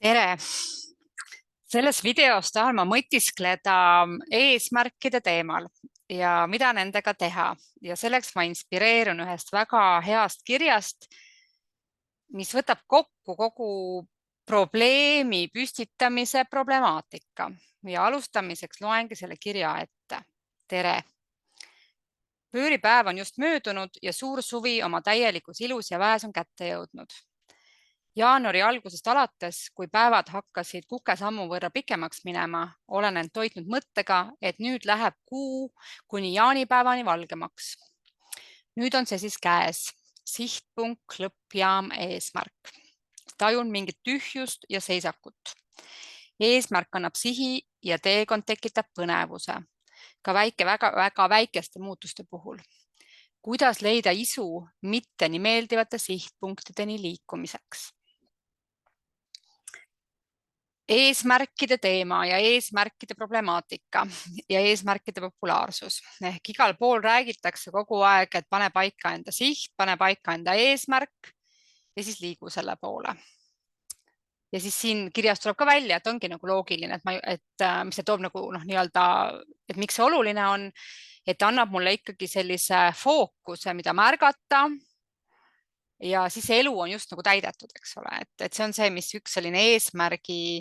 Tere! Selles videos tahan ma mõtiskleda eesmärkide teemal ja mida nendega teha. Ja selleks ma inspireerun ühest väga heast kirjast, mis võtab kokku kogu probleemi püstitamise problemaatika. Ja alustamiseks loengi selle kirja ette. Tere! Pööripäev on just möödunud ja suur suvi oma täielikus ilus ja väes on kätte jõudnud. Jaanuari algusest alates, kui päevad hakkasid kukesammu võrra pikemaks minema, olen end toitnud mõttega, et nüüd läheb kuu kuni jaanipäevani valgemaks. Nüüd on see siis käes. Sihtpunkt, lõppjaam, eesmärk. Tajun mingit tühjust ja seisakut. Eesmärk annab sihi ja teekond tekitab põnevuse. Ka väga väikeste muutuste puhul. Kuidas leida isu mitte nii meeldivate sihtpunktideni liikumiseks? Eesmärkide teema ja eesmärkide problemaatika ja eesmärkide populaarsus. Ehk igal pool räägitakse kogu aeg, et pane paika enda siht, pane paika enda eesmärk ja siis liigu selle poole. Ja siis siin kirjas tuleb ka välja, et ongi nagu loogiline, et mis see toob nagu nii-öelda, et miks see oluline on, et annab mulle ikkagi sellise fookuse, mida märgata. Ja siis elu on just nagu täidetud, eks ole, et see on see, mis üks selline eesmärgi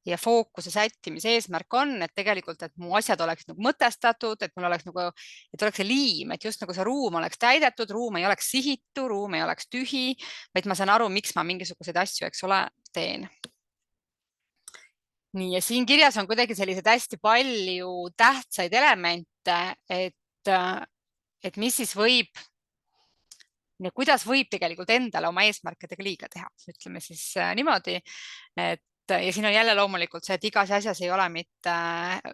ja fookuse sättimise eesmärk on, et tegelikult, et mu asjad oleks nagu mõtestatud, et mul oleks nagu, et oleks see liim, et just nagu see ruum oleks täidetud, ruum ei oleks sihitu, ruum ei oleks tühi, vaid ma saan aru, miks ma mingisuguseid asju, eks ole, teen. Nii, ja siin kirjas on kuidagi sellised hästi palju tähtsaid elemente, et mis siis võib ja kuidas võib tegelikult endale oma eesmärkidega liiga teha, ütleme siis niimoodi, ja siin on jälle loomulikult see, et igas asjas ei ole mitte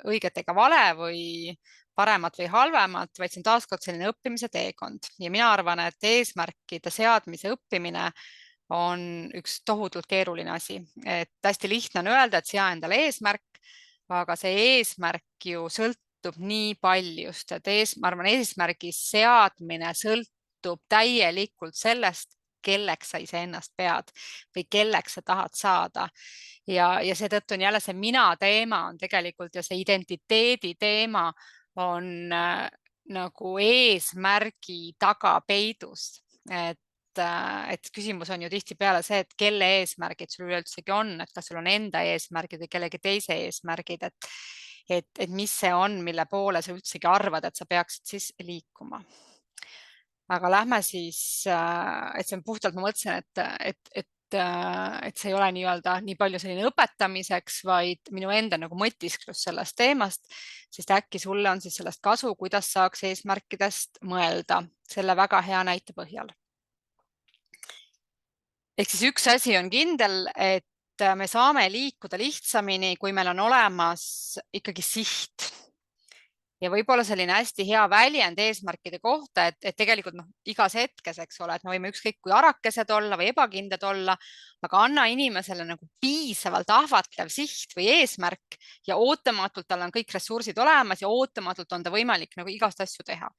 õiget ega vale või paremat või halvemat, vaid see on taaskord selline õppimise teekond. Ja mina arvan, et eesmärkide seadmise õppimine on üks tohutult keeruline asi. Et hästi lihtne on öelda, et sea endale eesmärk, aga see eesmärk ju sõltub nii paljust, et ma arvan, eesmärgi seadmine sõltub täielikult sellest, kelleks sa iseennast pead või kelleks sa tahad saada. Ja seetõttu on jälle see mina teema on tegelikult ja see identiteedi teema on nagu eesmärgi taga peidus. Et küsimus on ju tihtipeale see, et kelle eesmärgid sul üleüldsegi on, et kas sul on enda eesmärgid või kellegi teise eesmärgid, et mis see on, mille poole sa üldsegi arvad, et sa peaksid siis liikuma. Aga lähme siis, et see on puhtalt, ma mõtlesin, et see ei ole nii palju selline õpetamiseks, vaid minu enda nagu mõtisklus sellest teemast, sest äkki sulle on siis sellest kasu, kuidas saaks eesmärkidest mõelda selle väga hea näite põhjal. Ehk siis üks asi on kindel, et me saame liikuda lihtsamini, kui meil on olemas ikkagi siht. Ja võib-olla selline hästi hea väljend eesmärkide kohta, et tegelikult igas hetkes, eks ole, et me võime ükskõik kui arakesed olla või ebakindlad olla, aga anna inimesele nagu piisavalt ahvatlev siht või eesmärk ja ootamatult tal on kõik ressursid olemas ja ootamatult on ta võimalik nagu igast asju teha.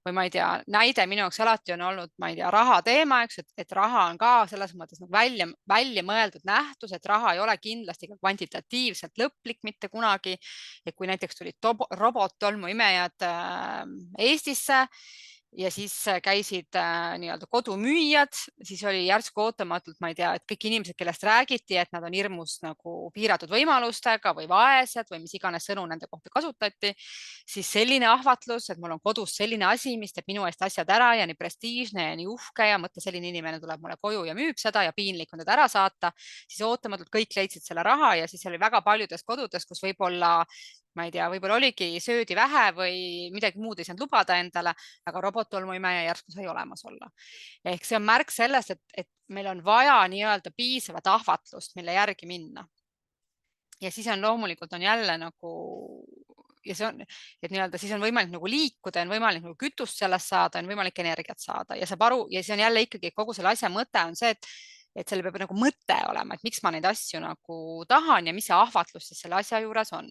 Või ma ei tea, näide minu jaoks alati on olnud, ma ei tea, raha teema, et raha on ka selles mõttes välja mõeldud nähtus, et raha ei ole kindlasti kvantitatiivselt lõplik mitte kunagi. Et kui näiteks tulid robottolmuimejad Eestisse ja siis käisid nii-öelda kodumüüjad, siis oli järsku ootamatult, ma ei tea, et kõik inimesed, kellest räägiti, et nad on hirmus nagu piiratud võimalustega või vaesed või mis iganes sõnu nende kohta kasutati, siis selline ahvatlus, et mul on kodus selline asi, mis teeb minu eest asjad ära ja nii prestiižne ja nii uhke ja mõtle, selline inimene tuleb mulle koju ja müüb seda ja piinlik on teda ära saata, siis ootamatult kõik leidsid selle raha ja siis oli väga paljudes kodudes, kus võib-olla ma ei tea, võib-olla oligi söödi vähe või midagi muud ei saanud lubada endale, aga robottolmuimeja järsku sai olemas olla. Ehk see on märk sellest, et meil on vaja nii-öelda piisavat ahvatlust, mille järgi minna. Ja siis on loomulikult on jälle nagu, ja see on, et nii-öelda siis on võimalik nagu liikuda, on võimalik nagu kütust sellest saada, on võimalik energiat saada ja saab aru, ja see on jälle ikkagi kogu selle asja mõte on see, et selle peab nagu mõte olema, et miks ma neid asju nagu tahan ja mis see ahvatlus siis selle asja juures on.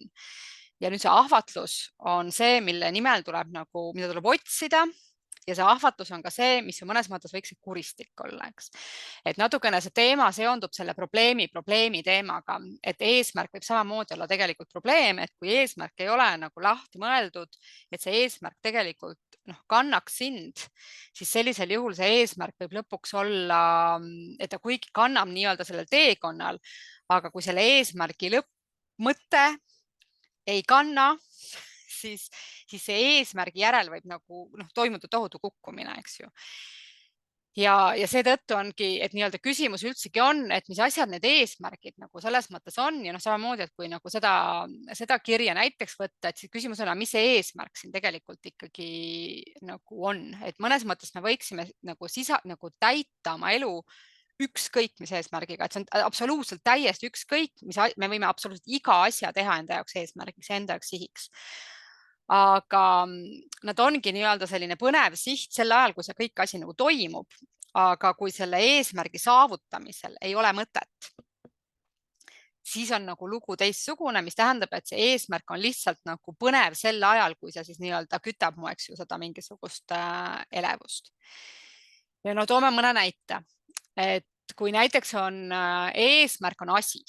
Ja nüüd see ahvatlus on see, mille nimel tuleb nagu, mida tuleb otsida ja see ahvatlus on ka see, mis mõnes mõttes võiks kuristik olla, eks. Et natukene see teema seondub selle probleemi teemaga, et eesmärk võib samamoodi olla tegelikult probleem, et kui eesmärk ei ole nagu lahti mõeldud, et see eesmärk tegelikult kannaks sind, siis sellisel juhul see eesmärk võib lõpuks olla, et ta kuigi kannab nii-öelda sellel teekonnal, aga kui selle eesmärgi lõppmõte ei kanna, siis see eesmärgi järel võib nagu toimuda tohutu kukkumine, eks ju. Ja seetõttu ongi, et nii-öelda küsimus üldsegi on, et mis asjad need eesmärgid nagu selles mõttes on ja samamoodi, et kui nagu seda kirja näiteks võtta, et siis küsimus on, mis see eesmärk siin tegelikult ikkagi nagu on, et mõnes mõttes me võiksime nagu täita oma elu ükskõik mis eesmärgiga, et see on absoluutselt täiesti ükskõik, me võime absoluutselt iga asja teha enda jaoks eesmärgiks ja enda jaoks sihiks. Aga nad ongi nii-öelda selline põnev siht sel ajal, kui see kõik asi nagu toimub, aga kui selle eesmärgi saavutamisel ei ole mõtet, siis on nagu lugu teistsugune, mis tähendab, et see eesmärk on lihtsalt nagu põnev sel ajal, kui see siis nii-öelda kütab mu, eks ju, seda mingisugust elevust. Ja toome mõne näite, et kui näiteks on eesmärk on asi,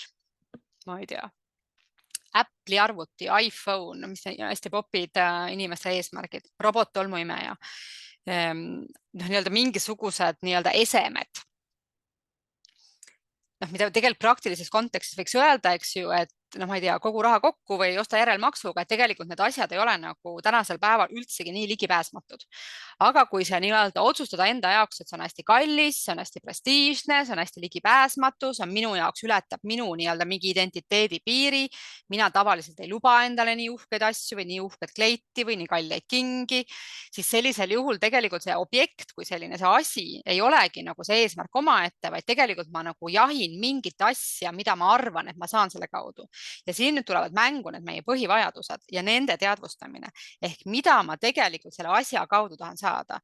ma ei tea, Apple'i arvuti, iPhone, mis on hästi popid inimeste eesmärgid, robot-tolmuimeja, nii-öelda mingisugused nii-öelda esemed. Mida tegelikult praktilises kontekstis võiks öelda, eks ju, et ma ei tea, kogu raha kokku või osta järelmaksuga, et tegelikult need asjad ei ole nagu tänasel päeval üldsegi nii ligipääsmatud. Aga kui see nii-öelda otsustada enda jaoks, et see on hästi kallis, see on hästi prestiižne, see on hästi ligipääsmatu, see on minu jaoks ületab minu nii-öelda mingi identiteedi piiri. Mina tavaliselt ei luba endale nii uhkeid asju või nii uhket kleiti või nii kalleid kingi, siis sellisel juhul tegelikult see objekt kui selline, see asi ei olegi nagu see eesmärk omaette, vaid tegelikult ma nagu jahin mingit asja, mida ma arvan, et ma saan selle kaudu. Ja siin nüüd tulevad mängu need meie põhivajadused ja nende teadvustamine ehk mida ma tegelikult selle asja kaudu tahan saada.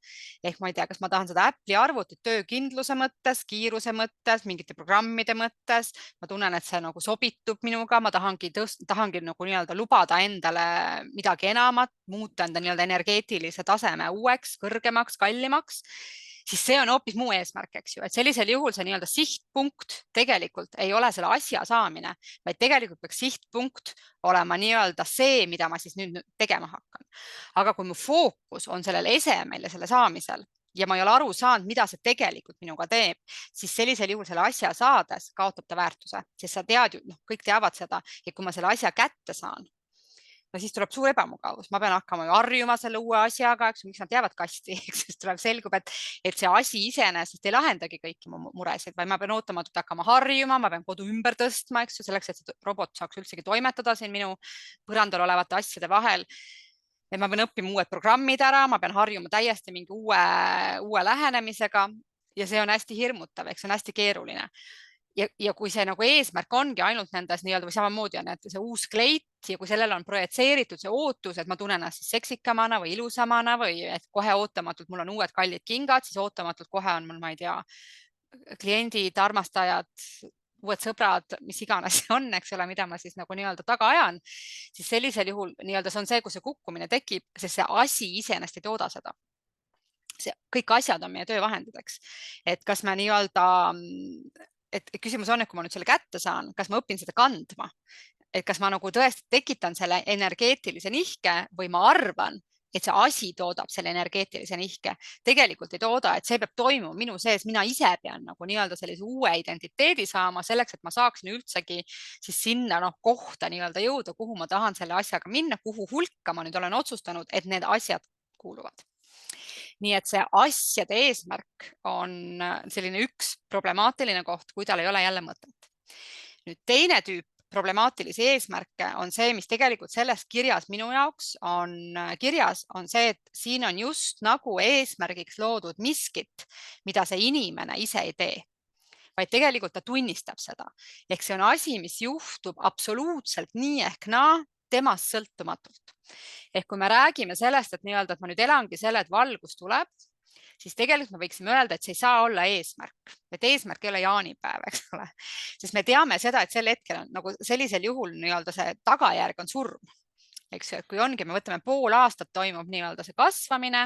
Ehk ma ei tea, kas ma tahan seda Apple'i arvutit töökindluse mõttes, kiiruse mõttes, mingite programmide mõttes. Ma tunnen, et see nagu sobitub minuga, ma tahangi nagu nii-öelda lubada endale midagi enamat, muuta enda nii-öelda energeetilise taseme uueks, kõrgemaks, kallimaks. Siis see on hoopis muu eesmärk, eks ju, et sellisel juhul see nii-öelda sihtpunkt tegelikult ei ole selle asja saamine, vaid tegelikult peaks sihtpunkt olema nii-öelda see, mida ma siis nüüd tegema hakkan. Aga kui mu fookus on sellel esemel ja selle saamisel ja ma ei ole aru saanud, mida see tegelikult minuga teeb, siis sellisel juhul selle asja saades kaotab ta väärtuse, sest sa tead ju, kõik teavad seda, et kui ma selle asja kätte saan, siis tuleb suur ebamugavus, ma pean hakkama ju harjuma selle uue asjaga, eks, miks nad jäävad kasti, siis tuleb selgub, et see asi iseenesest ei lahendagi kõiki mu muresid, vaid ma pean ootamatult hakkama harjuma, ma pean kodu ümber tõstma, eks ju, selleks, et see robot saaks üldsegi toimetada siin minu põrandal olevate asjade vahel. Et ma pean õppima uued programmid ära, ma pean harjuma täiesti mingi uue lähenemisega ja see on hästi hirmutav, eks see on hästi keeruline. Ja kui see nagu eesmärk ongi ainult nendes nii-öelda või samamoodi on see uus kleit ja kui sellel on projitseeritud see ootus, et ma tunnen ennast siis seksikamana või ilusamana või et kohe ootamatult mul on uued kallid kingad, siis ootamatult kohe on mul, ma ei tea, kliendid, armastajad, uued sõbrad, mis iganes on, eks ole, mida ma siis nagu nii-öelda taga ajan, siis sellisel juhul nii-öelda see on see, kus see kukkumine tekib, sest see asi iseenesest ei tooda seda. Kõik asjad on meie töövahendideks, et kas me nii-öelda et küsimus on, et kui ma nüüd selle kätte saan, kas ma õpin seda kandma, et kas ma nagu tõesti tekitan selle energeetilise nihke või ma arvan, et see asi toodab selle energeetilise nihke. Tegelikult ei tooda, et see peab toimuma minu sees, mina ise pean nagu nii-öelda sellise uue identiteedi saama selleks, et ma saaksin üldsegi siis sinna kohta nii-öelda jõuda, kuhu ma tahan selle asjaga minna, kuhu hulka ma nüüd olen otsustanud, et need asjad kuuluvad. Nii et see asjade eesmärk on selline üks problemaatiline koht, kui tal ei ole jälle mõtet. Nüüd teine tüüp problemaatilisi eesmärke on see, mis tegelikult selles kirjas minu jaoks on kirjas, on see, et siin on just nagu eesmärgiks loodud miskit, mida see inimene ise ei tee, vaid tegelikult ta tunnistab seda. Ehk see on asi, mis juhtub absoluutselt nii ehk naa temast sõltumatult. Ehk kui me räägime sellest, et nii-öelda, et ma nüüd elangi selle, et valgus tuleb, siis tegelikult me võiksime öelda, et see ei saa olla eesmärk. Et eesmärk ei ole jaanipäev, eks ole. Sest me teame seda, et sel hetkel on nagu sellisel juhul nii-öelda see tagajärg on surm. Eks ju, et kui ongi, me võtame pool aastat toimub nii-öelda see kasvamine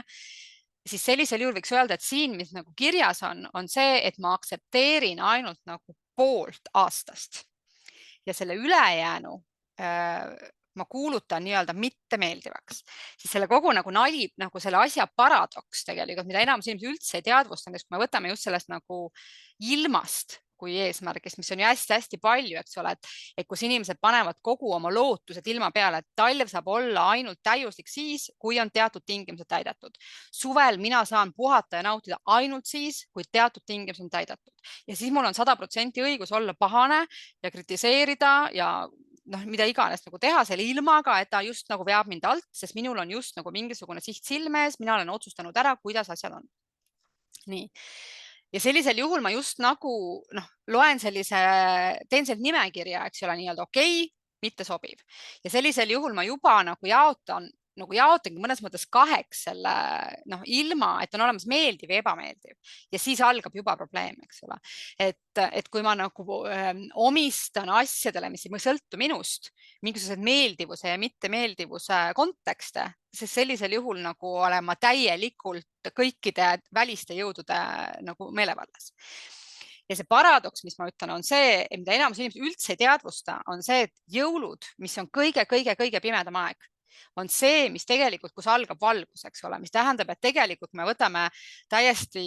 siis sellisel juhul võiks öelda, et siin, mis nagu kirjas on see, et ma aktsepteerin ainult nagu poolt aastast ja selle ülejäänu ma kuulutan nii-öelda mittemeeldivaks, siis selle kogu nagu nali, nagu selle asja paradoks tegelikult, mida enamus inimesi üldse ei teadvusta, kui me võtame just sellest nagu ilmast kui eesmärgist, mis on ju hästi-hästi palju, eks ole, et kus inimesed panevad kogu oma lootused ilma peale, et talv saab olla ainult täiuslik siis, kui on teatud tingimused täidetud. Suvel mina saan puhata ja nautida ainult siis, kui teatud tingimused on täidetud. Ja siis mul on 100% õigus olla pahane ja kritiseerida ja mida iganes nagu teha selle ilmaga, et ta just nagu veab mind alt, sest minul on just nagu mingisugune siht silme ees, mina olen otsustanud ära, kuidas asjad on. Nii. Ja sellisel juhul ma just nagu loen teen sellist nimekirja, eks ole, nii-öelda okei, mitte sobiv. Ja sellisel juhul ma juba nagu jaotangi mõnes mõttes kaheks selle ilma, et on olemas meeldiv ja ebameeldiv. Ja siis algab juba probleem, eks ole. Et kui ma nagu omistan asjadele, mis ei sõltu minust, mingisugused meeldivuse ja mittemeeldivuse kontekste, sest sellisel juhul nagu olen ma täielikult kõikide väliste jõudude nagu meelevallas. Ja see paradoks, mis ma ütlen, on see, mida enamus inimesed üldse ei teadvusta, on see, et jõulud, mis on kõige pimedam aeg, on see, mis tegelikult, kus algab valgus, eks ole, mis tähendab, et tegelikult me võtame täiesti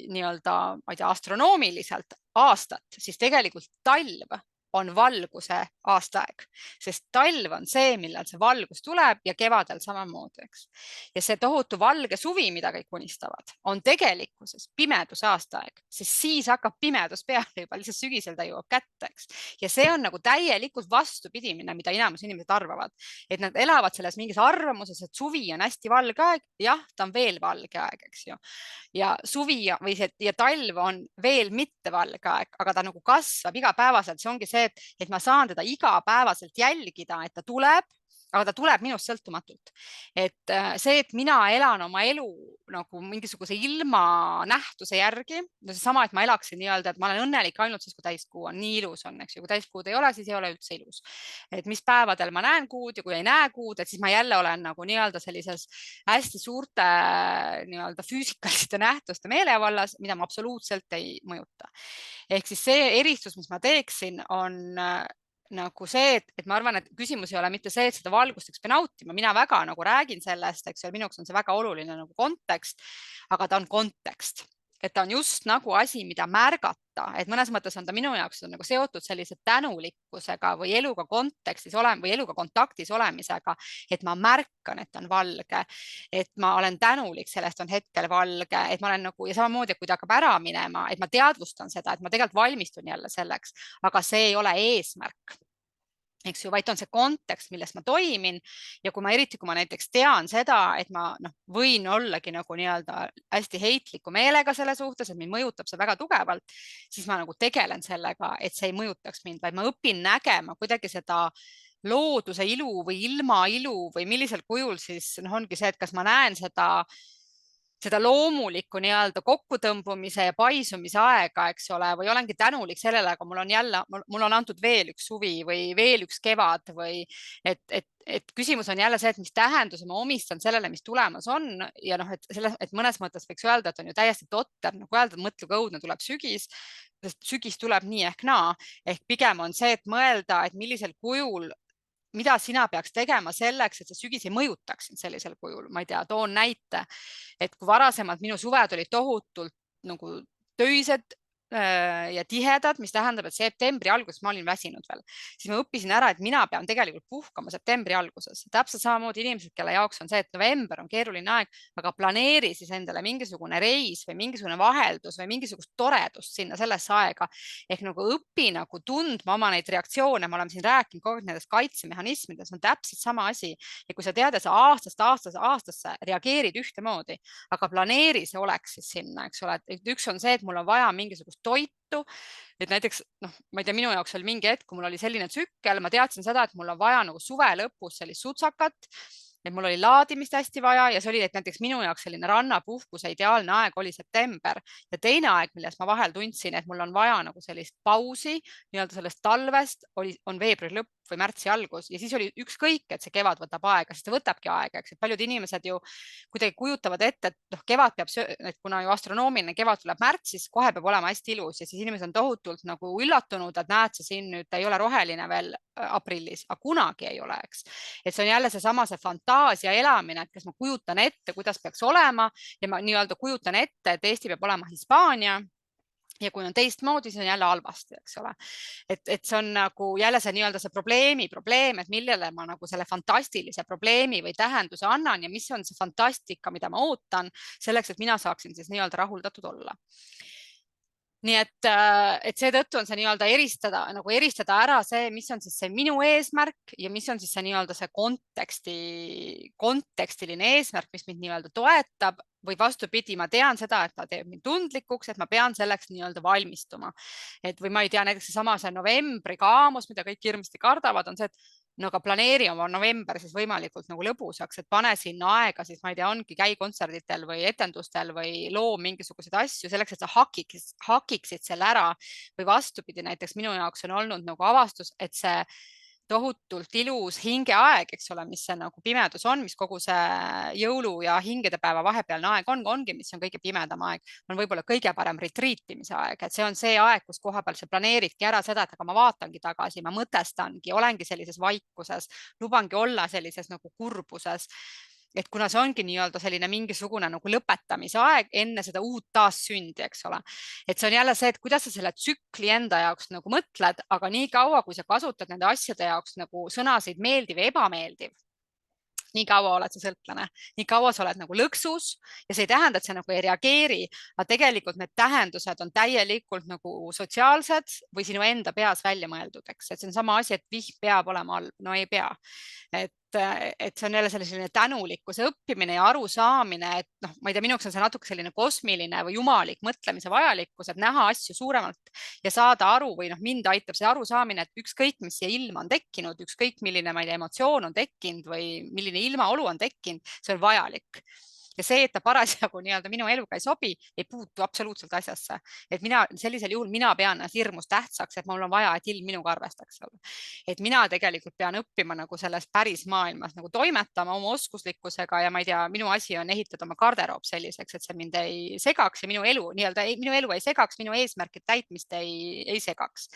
nii-öelda, ma ei tea, astronoomiliselt aastat, siis tegelikult talv on valguse aastaaeg, sest talv on see, millal see valgus tuleb ja kevadel samamoodi, eks. Ja see tohutu valge suvi, mida kõik unistavad, on tegelikkuses pimeduse aastaaeg, sest siis hakkab pimedus peale juba, lihtsalt sügisel ta jõuab kätte, eks. Ja see on nagu täielikult vastupidimine, mida enamus inimesed arvavad, et nad elavad selles mingis arvamuses, et suvi on hästi valge aeg, jah, ta on veel valge aeg, eks ju. Ja suvi ja talv on veel mitte valge aeg, aga ta nagu kasvab igapäevaselt, see ongi see, et ma saan teda igapäevaselt jälgida, et ta tuleb, aga ta tuleb minust sõltumatult. Et see, et mina elan oma elu nagu mingisuguse ilmanähtuse järgi, seesama, et ma elaksin nii-öelda, et ma olen õnnelik ainult siis, kui täiskuu on, nii ilus on, eks ju, kui täiskuud ei ole, siis ei ole üldse ilus. Et mis päevadel ma näen kuud ja kui ei näe kuud, et siis ma jälle olen nagu nii-öelda sellises hästi suurte nii-öelda füüsikaliste nähtuste meelevallas, mida ma absoluutselt ei mõjuta. Ehk siis see eristus, mis ma teeksin, on nagu see, et ma arvan, et küsimus ei ole mitte see, et seda valgust eks pea nautima, mina väga nagu räägin sellest, eks ju, minuks on see väga oluline nagu kontekst, aga ta on kontekst, et ta on just nagu asi, mida märgata, et mõnes mõttes on ta minu jaoks nagu seotud sellise tänulikkusega või eluga kontekstis või eluga kontaktis olemisega, et ma märkan, et on valge, et ma olen tänulik, sellest on hetkel valge, et ma olen nagu ja samamoodi, kui ta hakkab ära minema, et ma teadvustan seda, et ma tegelikult valmistun jälle selleks, aga see ei ole eesmärk. Eks ju, vaid on see kontekst, milles ma toimin ja kui ma näiteks tean seda, et ma võin ollagi nagu nii-öelda hästi heitliku meelega selle suhtes, et mind mõjutab see väga tugevalt, siis ma nagu tegelen sellega, et see ei mõjutaks mind, vaid ma õpin nägema kuidagi seda looduse ilu või ilma ilu või millisel kujul siis ongi see, et kas ma näen seda loomulikku nii-öelda kokkutõmbumise ja paisumise aega, eks ole, või olengi tänulik sellele, aga mul on antud veel üks suvi või veel üks kevad või et küsimus on jälle see, et mis tähenduse ma omistan sellele, mis tulemas on ja et mõnes mõttes võiks öelda, et on ju täiesti totter, nagu öelda, et mõtle, kui õudne tuleb sügis, sest sügis tuleb nii ehk naa, ehk pigem on see, et mõelda, et millisel kujul mida sina peaks tegema selleks, et see sügis ei mõjutaks sind sellisel kujul. Ma ei tea, toon näite, et kui varasemalt minu suved olid tohutult nagu töised ja tihedad, mis tähendab, et septembri alguses ma olin väsinud veel, siis ma õppisin ära, et mina pean tegelikult puhkama septembri alguses. Täpselt samamoodi inimesed, kelle jaoks on see, et november on keeruline aeg, aga planeeri siis endale mingisugune reis või mingisugune vaheldus või mingisugust toredust sinna sellesse aega. Ehk nagu õpi nagu tundma oma neid reaktsioone. Ma olen siin rääkinud kogu aeg nendest kaitsemehhanismidest, on täpselt sama asi. Ja kui sa tead, et sa aastasse reageerid ühtemoodi, aga planeeri see oleks siis sinna, eks ole. Et üks on see, et mul on vaja mingisugust toitu, et näiteks, ma ei tea, minu jaoks oli mingi hetk, kui mul oli selline tsükkel, ma teadsin seda, et mul on vaja nagu suve lõpus sellist sutsakat, et mul oli laadimist hästi vaja ja see oli, et näiteks minu jaoks selline rannapuhkuse ideaalne aeg oli september ja teine aeg, milles ma vahel tundsin, et mul on vaja nagu sellist pausi nii-öelda sellest talvest on veebruari lõpp või märtsi algus ja siis oli ükskõik, et see kevad võtab aega, sest ta võtabki aega, eks, et paljud inimesed ju kuidagi kujutavad ette, et kevad peab, et kuna ju astronoomiline kevad tuleb märtsis, kohe peab olema hästi ilus ja siis inimesed on tohutult nagu üllatunud, et näed, see siin nüüd ei ole roheline veel aprillis, aga kunagi ei ole, eks. Et see on jälle seesama see fantaasia elamine, et kas ma kujutan ette, kuidas peaks olema ja ma nii-öelda kujutan ette, et Eesti peab olema Hispaania ja kui on teistmoodi, siis on jälle halvasti, eks ole. Et see on nagu jälle see nii-öelda see probleem, et millele ma nagu selle fantastilise probleemi või tähenduse annan ja mis on see fantastika, mida ma ootan selleks, et mina saaksin siis nii-öelda rahuldatud olla. Nii et seetõttu on see nii-öelda eristada ära see, mis on siis see minu eesmärk ja mis on siis see nii-öelda see kontekstiline eesmärk, mis mind nii-öelda toetab või vastupidi, ma tean seda, et ta teeb mind tundlikuks, et ma pean selleks nii-öelda valmistuma. Et või ma ei tea, näiteks seesama see novembri kaamus, mida kõik hirmsasti kardavad, on see, et no aga planeeri oma november siis võimalikult nagu lõbusaks, et pane sinna aega siis, ma ei tea, ongi käi kontserditel või etendustel või loo mingisuguseid asju selleks, et sa hakiksid selle ära või vastupidi, näiteks minu jaoks on olnud nagu avastus, et see tohutult ilus hingeaeg, eks ole, mis see nagu pimedus on, mis kogu see jõulu ja hingedepäeva vahepealne aeg ongi, mis on kõige pimedam aeg, on võib-olla kõige parem retriitimise aeg, et see on see aeg, kus koha peal sa planeeridki ära seda, et aga ma vaatangi tagasi, ma mõtestangi, olengi sellises vaikuses, lubangi olla sellises nagu kurbuses. Et kuna see ongi nii-öelda selline mingisugune nagu lõpetamise aeg enne seda uut taassündi, eks ole. Et see on jälle see, et kuidas sa selle tsükli enda jaoks nagu mõtled, aga nii kaua, kui sa kasutad nende asjade jaoks nagu sõnasid meeldiv ja ebameeldiv, nii kaua oled sa sõltlane, nii kaua sa oled nagu lõksus ja see ei tähenda, et sa nagu ei reageeri, aga tegelikult need tähendused on täielikult nagu sotsiaalsed või sinu enda peas välja mõeldud, eks, et see on sama asi, et vihm peab olema halb, no ei pea. Et see on jälle selline tänulikkuse õppimine ja arusaamine, et noh, ma ei tea, minuks on see natuke selline kosmiline või jumalik mõtlemise vajalikkus, et näha asju suuremalt ja saada aru või noh, mind aitab see arusaamine, et ükskõik, mis siia ilma on tekkinud, ükskõik milline, ma ei tea, emotsioon on tekkinud või milline ilmaolu on tekkinud, see on vajalik. Ja see, et ta parasjagu nii-öelda minu eluga ei sobi, ei puutu absoluutselt asjasse. Et sellisel juhul mina pean hirmus tähtsaks, et mul on vaja, et ilm minuga arvestaks. Et mina tegelikult pean õppima nagu selles päris maailmas nagu toimetama oma oskuslikkusega ja ma ei tea, minu asi on ehitada oma garderoob selliseks, et see mind ei segaks ja minu elu ei segaks, minu eesmärkide täitmist ei segaks.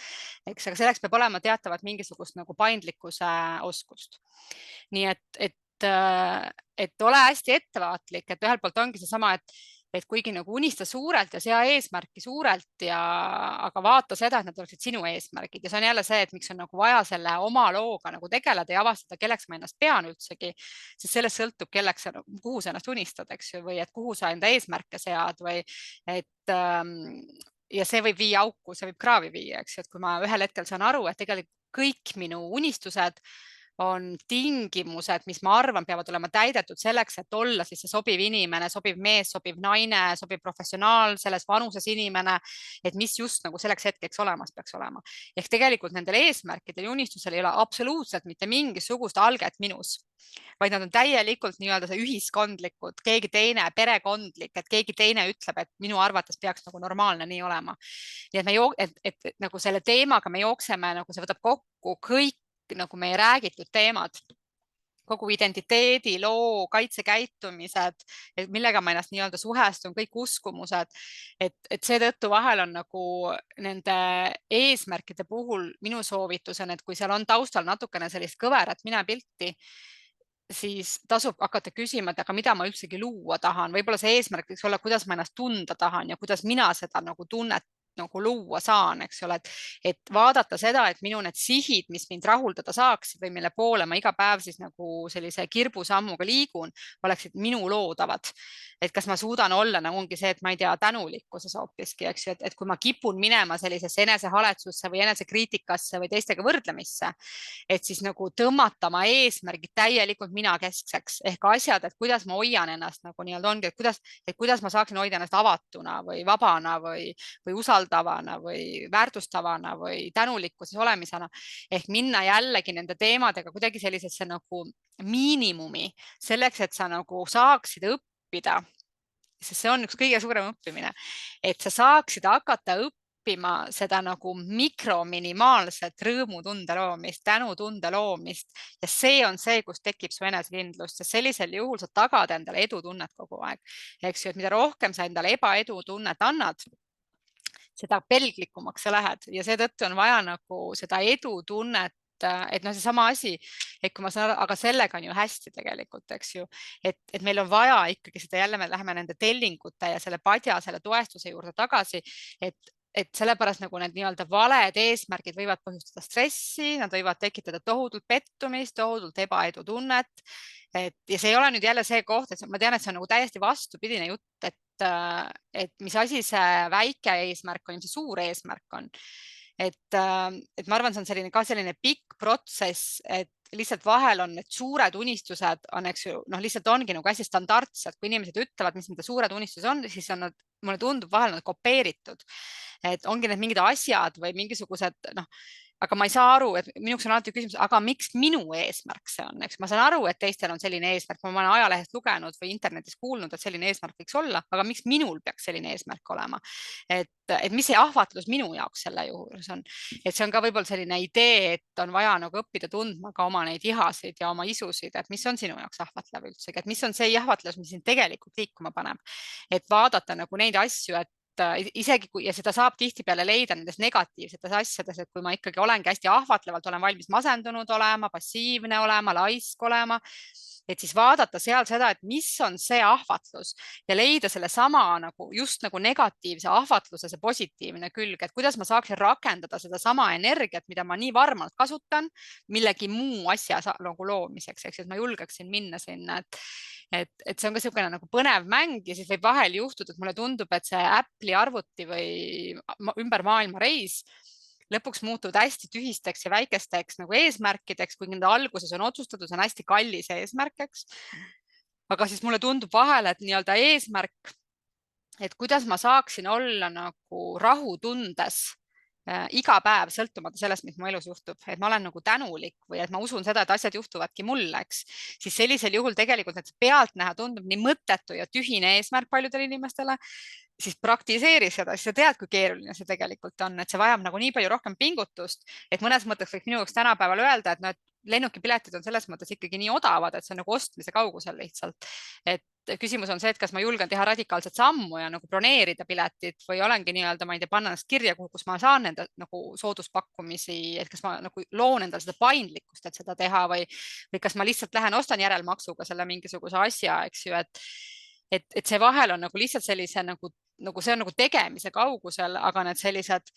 Eks, aga selleks peab olema teatavat mingisugust nagu paindlikkuse oskust. Nii et ole hästi ettevaatlik, et ühelt poolt ongi seesama, et kuigi nagu unista suurelt ja sea eesmärki suurelt aga vaata seda, et need oleksid sinu eesmärgid ja see on jälle see, et miks on nagu vaja selle oma looga nagu tegeleda ja avastada, kelleks ma ennast pean üldsegi, sest sellest sõltub, kuhu sa ennast unistad, eks ju, või et kuhu sa enda eesmärke sead või et ja see võib viia auku, see võib kraavi viia, eks ju, et kui ma ühel hetkel saan aru, et tegelikult kõik minu unistused on tingimused, mis ma arvan, peavad olema täidetud selleks, et olla siis see sobiv inimene, sobiv mees, sobiv naine, sobiv professionaal, selles vanuses inimene, et mis just nagu selleks hetkeks olemas peaks olema. Ehk tegelikult nendel eesmärkidel ja unistusel ei ole absoluutselt mitte mingisugust alget minus, vaid nad on täielikult nii-öelda see ühiskondlikud, keegi teine, perekondlik, et keegi teine ütleb, et minu arvates peaks nagu normaalne nii olema. Nii et nagu selle teemaga me jookseme, nagu see võtab kokku kõik nagu meie räägitud teemad, kogu identiteedi, loo, kaitsekäitumised, millega ma ennast nii-öelda suhestun, kõik uskumused, et seetõttu vahel on nagu nende eesmärkide puhul minu soovitus on, et kui seal on taustal natukene sellist kõverat minepilti, siis tasub hakata küsima, et aga mida ma üldsegi luua tahan, võib-olla see eesmärk võiks olla, kuidas ma ennast tunda tahan ja kuidas mina seda nagu tunnet nagu luua saan, eks ole, et vaadata seda, et minu need sihid, mis mind rahuldada saaksid või mille poole ma iga päev siis nagu sellise kirbusammuga liigun, oleksid minu loodavad. Et kas ma suudan olla nagu ongi see, et ma ei tea, tänulikkuses hoopiski, eks ju, et kui ma kipun minema sellisesse enesehaletsusse või enesekriitikasse või teistega võrdlemisse, et siis nagu tõmmata oma eesmärgid täielikult mina keskseks ehk asjad, et kuidas ma hoian ennast nagu nii-öelda ongi, et kuidas ma saaksin hoida ennast avatuna või vabana või usaldavana või väärtustavana või tänulikkuses olemisena ehk minna jällegi nende teemadega kuidagi sellisesse nagu miinimumi selleks, et sa nagu saaksid õppida, sest see on üks kõige suurem õppimine, et sa saaksid hakata õppima õppima seda nagu mikrominimaalset rõõmutunde loomist, tänutunde loomist ja see on see, kus tekib su enesekindlust, sest sellisel juhul sa tagad endale edutunnet kogu aeg. Eks ju, et mida rohkem sa endale ebaedutunnet annad, seda pelglikumaks sa lähed ja seetõttu on vaja nagu seda edutunnet, et noh, seesama asi, et kui ma saan aru, aga sellega on ju hästi tegelikult, eks ju, et meil on vaja ikkagi seda, jälle me läheme nende tellingute ja selle padja, selle toestuse juurde tagasi, et sellepärast nagu need nii-öelda valed eesmärgid võivad põhjustada stressi, nad võivad tekitada tohutult pettumist, tohutult ebaedutunnet. Ja see ei ole nüüd jälle see koht, et ma tean, et see on nagu täiesti vastupidine jutt, et mis asi see väike eesmärk on, mis see suur eesmärk on. Et ma arvan, see on selline ka selline pikk protsess, et lihtsalt vahel on need suured unistused on, eks ju, noh, lihtsalt ongi nagu hästi standardsed, kui inimesed ütlevad, mis nende suured unistused on, siis on nad, mulle tundub vahel nad kopeeritud, et ongi need mingid asjad või mingisugused, noh, aga ma ei saa aru, et minuks on alati küsimus, aga miks minu eesmärk see on, eks ma saan aru, et teistel on selline eesmärk, ma olen ajalehest lugenud või internetis kuulnud, et selline eesmärk võiks olla, aga miks minul peaks selline eesmärk olema? Et mis see ahvatlus minu jaoks selle juures on, et see on ka võib-olla selline idee, et on vaja nagu õppida tundma ka oma neid ihasid ja oma isusid, et mis on sinu jaoks ahvatlev üldsegi, et mis on see ahvatlus, mis sind tegelikult liikuma paneb, et vaadata nagu neid asju, et isegi kui, ja seda saab tihtipeale leida nendes negatiivsetes asjades, et kui ma ikkagi olengi hästi ahvatlevalt, olen valmis masendunud olema, passiivne olema, laisk olema, et siis vaadata seal seda, et mis on see ahvatlus ja leida selle sama nagu just nagu negatiivse ahvatluse, see positiivne külg, et kuidas ma saaksin rakendada seda sama energiat, mida ma nii varmalt kasutan millegi muu asja nagu loomiseks, eks, et ma julgeksin minna sinna, et see on ka niisugune nagu põnev mäng ja siis võib vahel juhtuda, et mulle tundub, et see Apple'i arvuti või ümber maailma reis lõpuks muutuvad hästi tühisteks ja väikesteks nagu eesmärkideks, kui nende alguses on otsustatud, see on hästi kallis eesmärk, eks. Aga siis mulle tundub vahel, et nii-öelda eesmärk, et kuidas ma saaksin olla nagu rahutundes iga päev sõltumata sellest, mis mu elus juhtub, et ma olen nagu tänulik või et ma usun seda, et asjad juhtuvadki mulle, eks, siis sellisel juhul tegelikult, et pealtnäha tundub nii mõttetu ja tühine eesmärk paljudele inimestele, siis praktiseeri seda, siis sa tead, kui keeruline see tegelikult on, et see vajab nagu nii palju rohkem pingutust, et mõnes mõttes võiks minu jaoks tänapäeval öelda, et lennukipiletid on selles mõttes ikkagi nii odavad, et see on nagu ostmise kaugusel lihtsalt. Et küsimus on see, et kas ma julgen teha radikaalset sammu ja nagu broneerida piletit või olengi nii-öelda, ma ei tea, panna ennast kirja, kus ma saan enda nagu sooduspakkumisi, et kas ma nagu loon endale seda paindlikkust, et seda teha või kas ma lihtsalt lähen, ostan järelmaksuga selle mingisuguse asja, eks ju, et see vahel on nagu lihtsalt sellise nagu see on nagu tegemise kaugusel, aga need sellised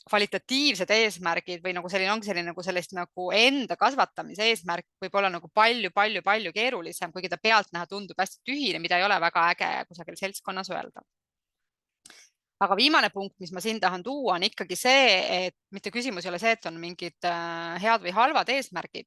kvalitatiivsed eesmärgid või nagu selline ongi selline nagu sellist nagu enda kasvatamise eesmärk võib olla nagu palju keerulisem, kuigi ta pealtnäha tundub hästi tühine, mida ei ole väga äge kusagil seltskonnas öelda. Aga viimane punkt, mis ma siin tahan tuua, on ikkagi see, et mitte küsimus ei ole see, et on mingid head või halvad eesmärgid,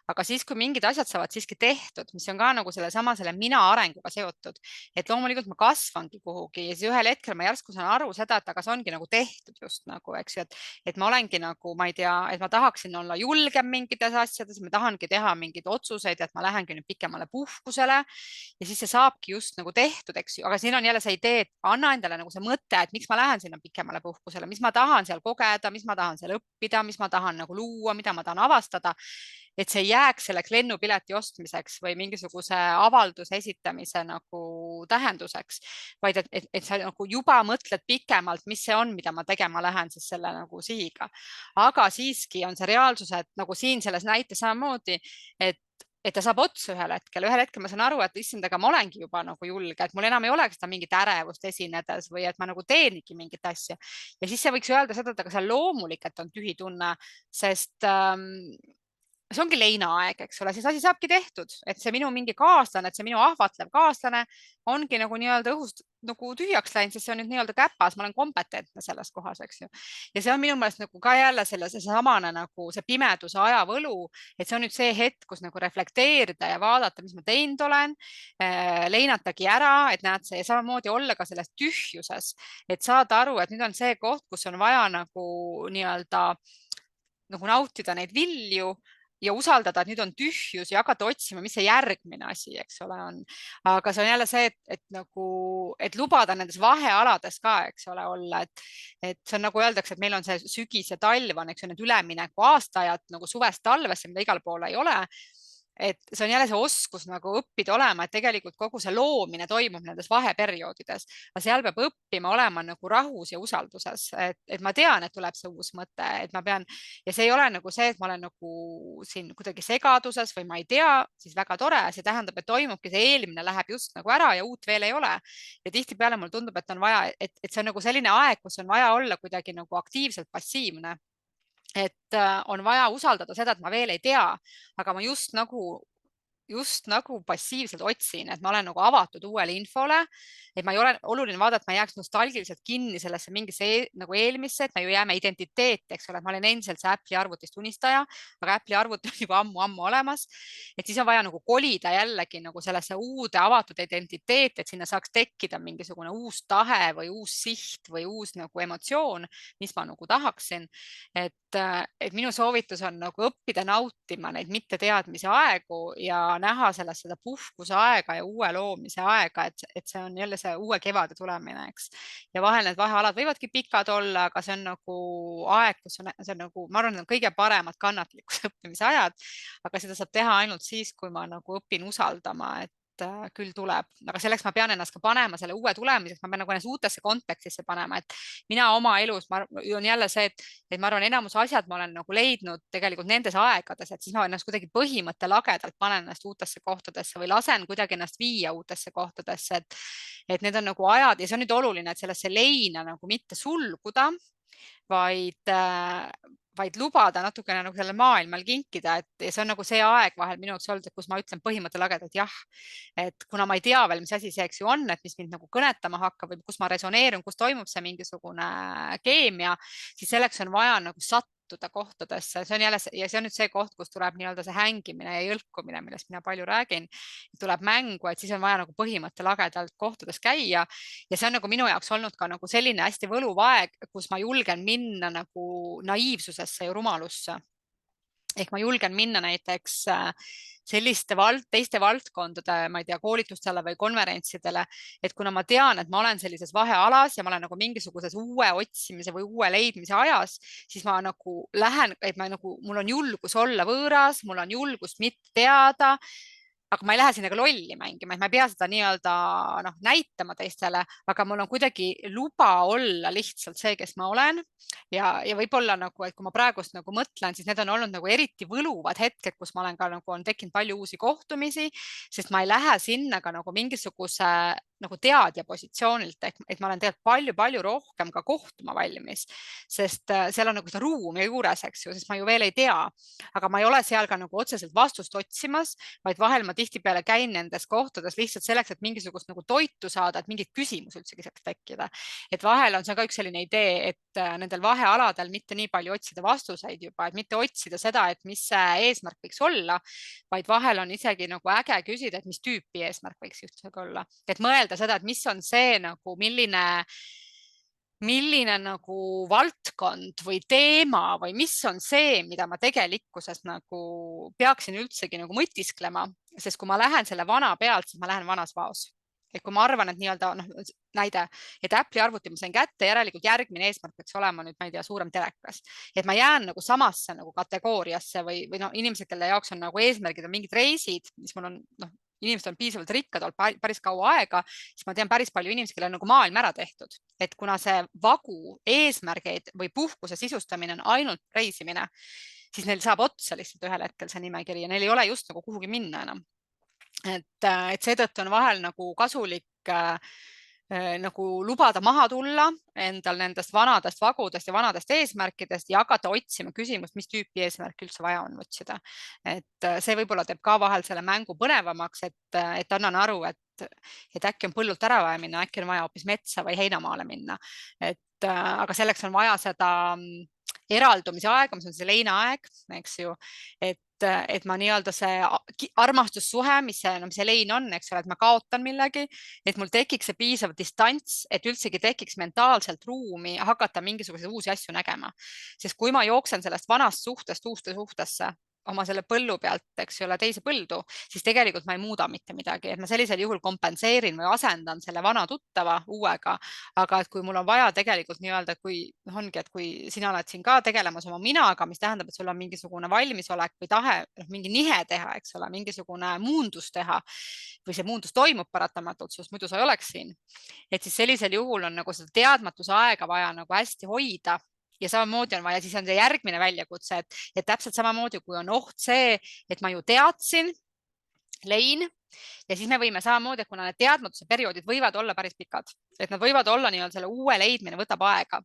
aga siis, kui mingid asjad saavad siiski tehtud, mis on ka nagu selle mina arenguga seotud, et loomulikult ma kasvangi kuhugi ja siis ühel hetkel ma järsku saan aru seda, et aga see ongi nagu tehtud just nagu, eks ju, et ma olengi nagu, ma ei tea, et ma tahaksin olla julgem mingites asjades, ma tahangi teha mingeid otsuseid, et ma lähengi nüüd pikemale puhkusele ja siis see saabki just nagu tehtud, eks ju, aga siin on jälle see idee, et anna endale nagu see mõte, et miks ma lähen sinna pikemale puhkusele, mis ma tahan seal kogeda, mis ma tahan seal õppida, mis ma tahan nagu luua, mida ma tahan avastada, et see ei jääks selleks lennupileti ostmiseks või mingisuguse avalduse esitamise nagu tähenduseks, vaid et sa nagu juba mõtled pikemalt, mis see on, mida ma tegema lähen siis selle nagu sihiga. Aga siiski on see reaalsus, et nagu siin selles näites samamoodi, et ta saab otsa ühel hetkel ma saan aru, et issand, aga ma olengi juba nagu julge, et mul enam ei oleks seda mingit ärevust esinedes või et ma nagu teenigi mingit asja. Ja siis see võiks öelda seda, et aga see loomulik, et on tühi tunne, sest see ongi leinaaeg, eks ole, siis asi saabki tehtud, et see minu mingi kaaslane, et see minu ahvatlev kaaslane ongi nagu nii-öelda õhust nagu tühjaks läinud, sest see on nüüd nii-öelda käpas, ma olen kompetentne selles kohas, eks ju. Ja see on minu meelest nagu ka jälle see samane nagu see pimeduse ajavõlu, et see on nüüd see hetk, kus nagu reflekteerida ja vaadata, mis ma teinud olen, leinatagi ära, et näed, see samamoodi olla ka selles tühjuses, et saada aru, et nüüd on see koht, kus on vaja nagu nii-öelda nagu nautida neid vilju, ja usaldada, et nüüd on tühjus ja hakata otsima, mis see järgmine asi, eks ole, on. Aga see on jälle see, et nagu, et lubada nendes vahealades ka, eks ole, olla, et see on nagu öeldakse, et meil on see sügis ja talv on, eks ju, need ülemineku aastajad nagu suvest talvesse, mida igal pool ei ole. Et see on jälle see oskus nagu õppida olema, et tegelikult kogu see loomine toimub nendes vaheperioodides, aga seal peab õppima olema nagu rahus ja usalduses, et ma tean, et tuleb see uus mõte, et ma pean ja see ei ole nagu see, et ma olen nagu siin kuidagi segaduses või ma ei tea, siis väga tore, see tähendab, et toimubki see eelmine läheb just nagu ära ja uut veel ei ole. Ja tihtipeale mulle tundub, et on vaja, et see on nagu selline aeg, kus on vaja olla kuidagi nagu aktiivselt passiivne. Et on vaja usaldada seda, et ma veel ei tea, aga ma just nagu passiivselt otsin, et ma olen nagu avatud uuele infole, et ma ei ole oluline vaadata, et ma jääks nostalgiliselt kinni sellesse mingisse nagu eelmisse, et me ju jääme identiteeti, eks ole, et ma olen endiselt see Apple'i arvutist unistaja, aga Apple'i arvuti on juba ammu olemas. Et siis on vaja nagu kolida jällegi nagu sellesse uude avatud identiteeti, et sinna saaks tekkida mingisugune uus tahe või uus siht või uus nagu emotsioon, mis ma nagu tahaksin. Et minu soovitus on nagu õppida nautima neid mitteteadmise aegu ja näha sellest seda puhkuse aega ja uue loomise aega, et see on jälle see uue kevade tulemine, eks. Ja vahel need vahealad võivadki pikad olla, aga see on nagu aeg, kus see on nagu, ma arvan, kõige paremad kannatlikkuse õppimise ajad, aga seda saab teha ainult siis, kui ma nagu õpin usaldama, et küll tuleb, aga selleks ma pean ennast ka panema selle uue tulemiseks, ma pean nagu ennast uutesse kontekstisse panema, et mina oma elus, on jälle see, et ma arvan, enamus asjad ma olen nagu leidnud tegelikult nendes aegades, et siis ma ennast kuidagi põhimõtte lagedalt panen ennast uutesse kohtadesse või lasen kuidagi ennast viia uutesse kohtadesse, et need on nagu ajad ja see on nüüd oluline, et sellesse leina nagu mitte sulguda, vaid lubada natukene nagu sellel maailmal kinkida, et see on nagu see aeg vahel minu jaoks olnud, kus ma ütlen põhimõtte lagedalt jah, et kuna ma ei tea veel, mis asi see, eks ju on, et mis mind nagu kõnetama hakkab või kus ma resoneerun, kus toimub see mingisugune keemia, siis selleks on vaja nagu sattuda kohtadesse, see on jälle ja see on nüüd see koht, kus tuleb nii-öelda see hängimine ja jõlkumine, millest mina palju räägin, tuleb mängu, et siis on vaja nagu põhimõtte lagedalt kohtades käia ja see on nagu minu jaoks olnud ka nagu selline hästi võluv aeg, kus ma julgen minna nagu naiivsusesse ja rumalusse. Ehk ma julgen minna näiteks selliste teiste valdkondade, ma ei tea, koolitustele või konverentsidele, et kuna ma tean, et ma olen sellises vahealas ja ma olen nagu mingisuguses uue otsimise või uue leidmise ajas, siis ma nagu lähen, et ma nagu, mul on julgus olla võõras, mul on julgust mitte teada, aga ma ei lähe sinna ka lolli mängima, et ma ei pea seda nii-öelda näitama teistele, aga mul on kuidagi luba olla lihtsalt see, kes ma olen. Ja võib-olla nagu, et kui ma praegust nagu mõtlen, siis need on olnud nagu eriti võluvad hetked, kus ma olen ka nagu on tekkinud palju uusi kohtumisi, sest ma ei lähe sinna ka nagu mingisuguse nagu teadja positsioonilt, et ma olen tegelikult palju-palju rohkem ka kohtuma valmis, sest seal on nagu seda ruumi juures, eks ju, sest ma ju veel ei tea, aga ma ei ole seal ka nagu otseselt vastust otsimas, vaid vahel ma tihtipeale käin nendes kohtades lihtsalt selleks, et mingisugust nagu toitu saada, et mingid küsimus üldsegi saaks tekkida. Et vahel on see ka üks selline idee, et nendel vahealadel mitte nii palju otsida vastuseid juba, et mitte otsida seda, et mis see eesmärk võiks olla, vaid vahel on isegi nagu äge küsida, et mis tüüpi eesmärk võiks üldse olla, et mõelda seda, et mis on see nagu, milline nagu valdkond või teema või mis on see, mida ma tegelikkuses nagu peaksin üldsegi nagu mõtisklema, sest kui ma lähen selle vana pealt, siis ma lähen vanas vaos. Et kui ma arvan, et nii-öelda näide, et Apple'i arvuti ma sain kätte, järelikult järgmine eesmärk peaks olema nüüd, ma ei tea, suurem telekas. Et ma jään nagu samasse nagu kategooriasse või inimesed, kelle jaoks on nagu eesmärgid on mingid reisid, mis mul on, inimesed on piisavalt rikkad olnud päris kaua aega, siis ma tean päris palju inimesi, kellel on nagu maailm ära tehtud. Et kuna see vagu eesmärgeid või puhkuse sisustamine on ainult reisimine, siis neil saab otsa lihtsalt ühel hetkel see nimekiri ja neil ei ole just nagu kuhugi minna enam. Et seetõttu on vahel nagu kasulik nagu lubada maha tulla endal nendest vanadest vagudest ja vanadest eesmärkidest ja hakata otsima küsimust, mis tüüpi eesmärk üldse vaja on otsida. Et see võib-olla teeb ka vahel selle mängu põnevamaks, et annan aru, et äkki on põllult ära vaja minna, äkki on vaja hoopis metsa või heinamaale minna. Aga selleks on vaja seda eraldumise aega, mis on see leinaaeg, eks ju, et ma nii-öelda see armastussuhe, mis see lein on, eks ole, et ma kaotan millegi, et mul tekiks see piisav distants, et üldsegi tekiks mentaalselt ruumi hakata mingisuguseid uusi asju nägema. Sest kui ma jooksen sellest vanast suhtest uuste suhtesse, oma selle põllu pealt, eks ole, teise põldu, siis tegelikult ma ei muuda mitte midagi, et ma sellisel juhul kompenseerin või asendan selle vana tuttava uuega. Aga et kui mul on vaja tegelikult nii-öelda, kui ongi, et kui sina oled siin ka tegelemas oma minaga, mis tähendab, et sul on mingisugune valmisolek või tahe, mingi nihe teha, eks ole, mingisugune muundus teha või see muundus toimub paratamatult, sest muidu sa ei oleks siin. Et siis sellisel juhul on nagu seda teadmatuse aega vaja nagu hästi hoida ja samamoodi on vaja, siis on see järgmine väljakutse, et täpselt samamoodi, kui on oht see, et ma ju teadsin, lein ja siis me võime samamoodi, et kuna need teadmatuse perioodid võivad olla päris pikad, et nad võivad olla nii-öelda selle uue leidmine võtab aega,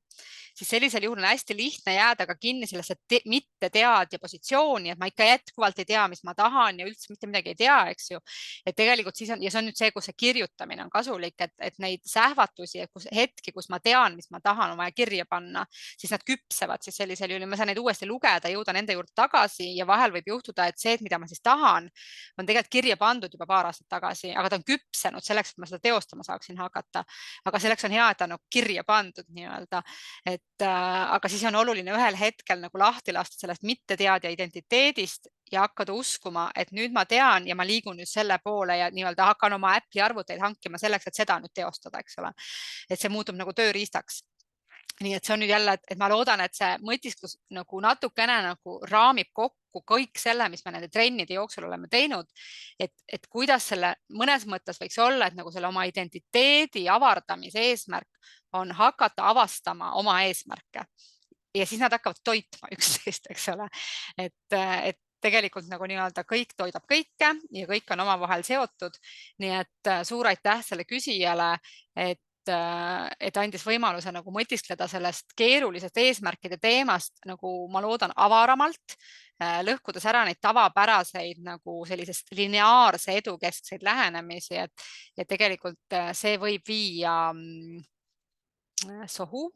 siis sellisel juhul on hästi lihtne jääda ka kinni sellesse mitte teadja positsiooni, et ma ikka jätkuvalt ei tea, mis ma tahan ja üldse mitte midagi ei tea, eks ju. Et tegelikult siis on, ja see on nüüd see, kus see kirjutamine on kasulik, et neid sähvatusi, hetki, kus ma tean, mis ma tahan, on vaja kirja panna, siis nad küpsevad siis sellisel juhul, ma saan neid uuesti lugeda, jõuda nende juurde tagasi ja vahel võib juhtuda, et see, mida ma siis tahan, on tegelikult kirja pandud juba paar aastat tagasi, aga ta on küpsenud selleks, et ma seda teostama saaksin hakata. Aga selleks on hea, et ta on kirja pandud nii-öelda. Aga siis on oluline ühel hetkel nagu lahti lasta sellest mitteteadja identiteedist ja hakkada uskuma, et nüüd ma tean ja ma liigun nüüd selle poole ja nii-öelda hakkan oma Apple'i arvuteid hankima selleks, et seda nüüd teostada, eks ole. Et see muutub nagu tööriistaks. Nii et see on nüüd jälle, et ma loodan, et see mõtisklus nagu natukene nagu raamib kokku kõik selle, mis me nende trennide jooksul oleme teinud, et kuidas selle mõnes mõttes võiks olla, et nagu selle oma identiteedi avardamise eesmärk on hakata avastama oma eesmärke ja siis nad hakkavad toitma üksteist, eks ole, et tegelikult nagu nii-öelda kõik toidab kõike ja kõik on omavahel seotud. Nii et suur aitäh selle küsijale, et andis võimaluse nagu mõtiskleda sellest keerulisest eesmärkide teemast nagu ma loodan avaramalt, lõhkudes ära neid tavapäraseid nagu sellisest lineaarse edu keskseid lähenemisi, et tegelikult see võib viia sohu.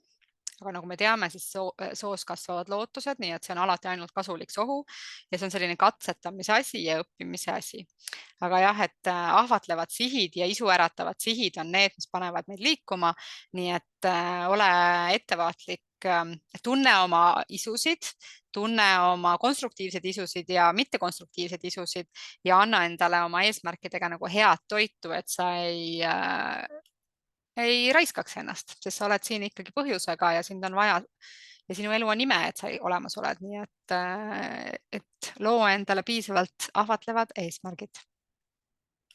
Aga nagu me teame, siis soos kasvavad lootused, nii et see on alati ainult kasulik sohu ja see on selline katsetamise asi ja õppimise asi. Aga jah, et ahvatlevad sihid ja isuäratavad sihid on need, mis panevad meid liikuma. Nii et ole ettevaatlik, tunne oma isusid, tunne oma konstruktiivseid isusid ja mittekonstruktiivseid isusid ja anna endale oma eesmärkidega nagu head toitu, et sa ei raiskaks ennast, sest sa oled siin ikkagi põhjusega ja sind on vaja ja sinu elu on ime, et sa olemas oled. Nii et loo endale piisavalt ahvatlevad eesmärgid.